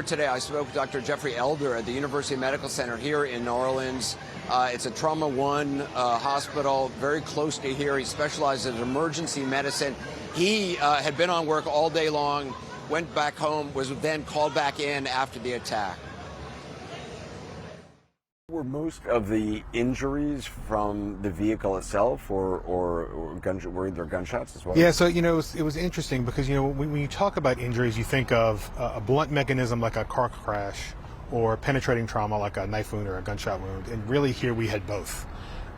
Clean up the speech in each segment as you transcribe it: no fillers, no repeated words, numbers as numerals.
earlier today, I spoke with Dr. Jeffrey Elder at the University Medical Center here in New Orleans. It's a Trauma One hospital very close to here. He specializes in emergency medicine. He had been on work all day long, went back home, was then called back in after the attack. Were most of the injuries from the vehicle itself, or were there gunshots as well? Yeah, so it was interesting because when you talk about injuries, you think of a blunt mechanism like a car crash, or penetrating trauma like a knife wound or a gunshot wound, and really here we had both.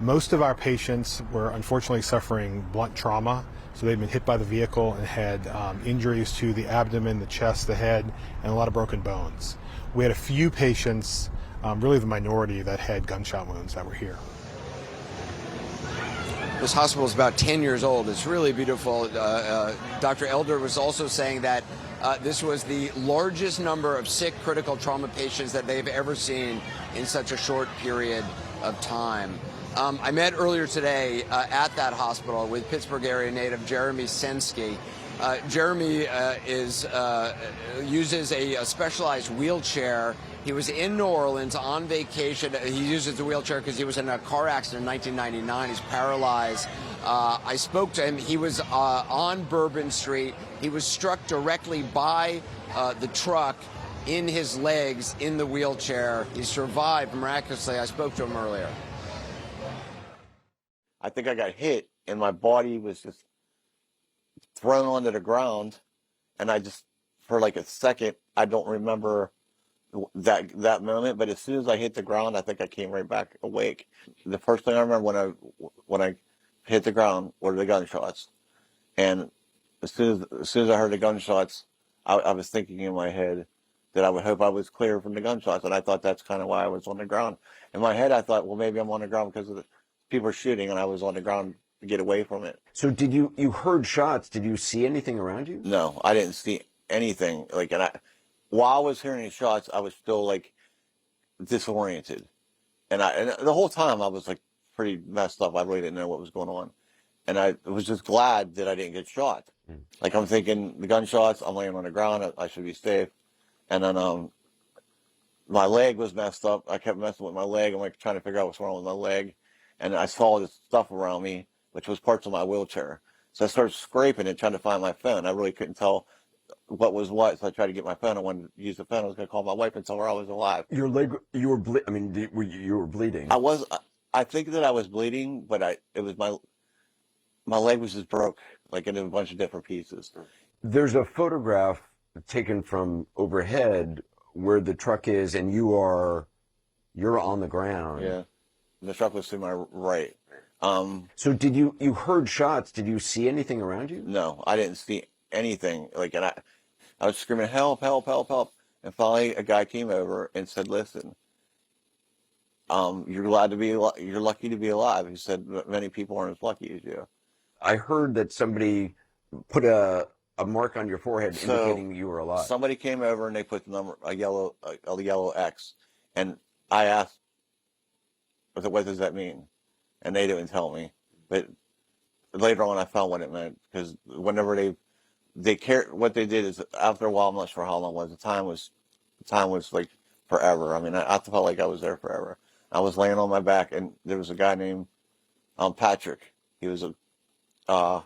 Most of our patients were unfortunately suffering blunt trauma, so they'd been hit by the vehicle and had injuries to the abdomen, the chest, the head, and a lot of broken bones. We had a few patients, really the minority, that had gunshot wounds that were here. This hospital is about 10 years old. It's really beautiful. Dr. Elder was also saying that this was the largest number of sick critical trauma patients that they've ever seen in such a short period of time. I met earlier today at that hospital with Pittsburgh area native Jeremy Sensky. Jeremy uses a specialized wheelchair. He was in New Orleans on vacation. He uses the wheelchair because he was in a car accident in 1999. He's paralyzed. I spoke to him. He was on Bourbon Street. He was struck directly by the truck in his legs in the wheelchair. He survived miraculously. I spoke to him earlier. I think I got hit and my body was just thrown onto the ground, and I just, for like a second, I don't remember that moment, but as soon as I hit the ground, I think I came right back awake. The first thing I remember when I hit the ground were the gunshots, and as soon as I heard the gunshots, I was thinking in my head that I would hope I was clear from the gunshots, and I thought that's kind of why I was on the ground. In my head, I thought, well, maybe I'm on the ground because of the people are shooting, and I was on the ground to get away from it. So did you heard shots? Did you see anything around you? No, I didn't see anything. While I was hearing the shots, I was still like disoriented, and the whole time I was like pretty messed up. I really didn't know what was going on, and I was just glad that I didn't get shot. Like, I'm thinking the gunshots, I'm laying on the ground, I should be safe, and then my leg was messed up. I kept messing with my leg. I'm like trying to figure out what's wrong with my leg, and I saw this stuff around me, which was parts of my wheelchair. So I started scraping and trying to find my phone. I really couldn't tell what was what, so I tried to get my phone. I wanted to use the phone. I was going to call my wife and tell her I was alive. Your leg, you were you were bleeding. I think that I was bleeding, but my leg was just broke, like in a bunch of different pieces. There's a photograph taken from overhead where the truck is, and you're on the ground. Yeah, the truck was to my right. So did you heard shots? Did you see anything around you? No, I didn't see anything. Like, and I was screaming, help, help, help, help. And finally a guy came over and said, listen, you're lucky to be alive. He said, many people aren't as lucky as you. I heard that somebody put a mark on your forehead indicating you were alive. Somebody came over and they put the number, a yellow X. And I asked, what does that mean? And they didn't tell me. But later on I found what it meant, because whenever they care, what they did is, after a while, I'm not sure how long it was, the time was like forever. I mean, I felt like I was there forever. I was laying on my back, and there was a guy named Patrick. He was one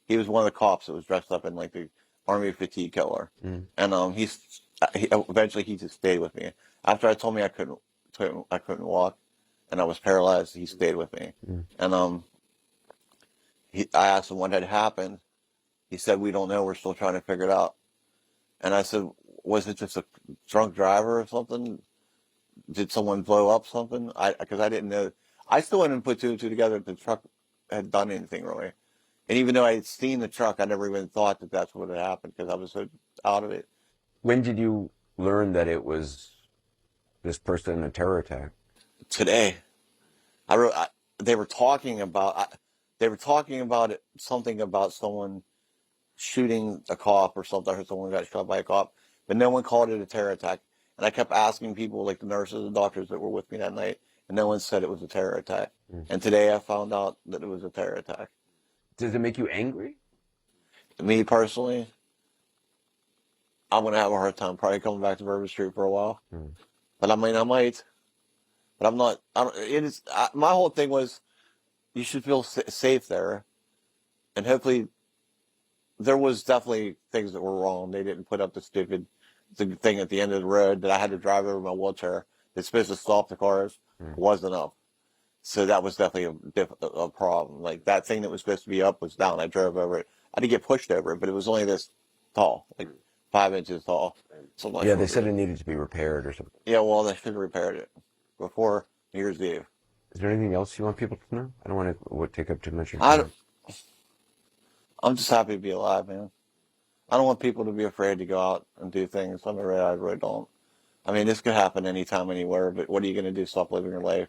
of the cops that was dressed up in like the army fatigue color. And he eventually just stayed with me. After I told me I couldn't walk and I was paralyzed, he stayed with me. And I asked him what had happened. He said, we don't know, we're still trying to figure it out. And I said, was it just a drunk driver or something? Did someone blow up something? Because I didn't know. I still hadn't put two and two together that the truck had done anything really. And even though I had seen the truck, I never even thought that that's what had happened, because I was so out of it. When did you learn that it was this person in a terror attack? Today. They were talking about it, something about someone shooting a cop or something, or someone got shot by a cop, but no one called it a terror attack. And I kept asking people, like the nurses and doctors that were with me that night, and no one said it was a terror attack. And today I found out that it was a terror attack. Does it make you angry? Me personally, I'm gonna have a hard time probably coming back to Bourbon Street for a while. Mm. But I mean, I might. But I'm not. My whole thing was you should feel safe there, and hopefully there was definitely things that were wrong. They didn't put up the stupid thing at the end of the road that I had to drive over my wheelchair. That's supposed to stop the cars. Wasn't up. So that was definitely a problem. Like that thing that was supposed to be up was down. I drove over it. I did get pushed over it, but it was only this tall, like 5 inches tall. So Yeah, they said it needed to be repaired or something. yeah, well, they should have repaired it before New Year's Eve. Is there anything else you want people to know? I don't want to take up too much of your I time. I'm just happy to be alive, man. I don't want people to be afraid to go out and do things. I really don't. I mean, this could happen anytime, anywhere, but what are you going to do? Stop living your life?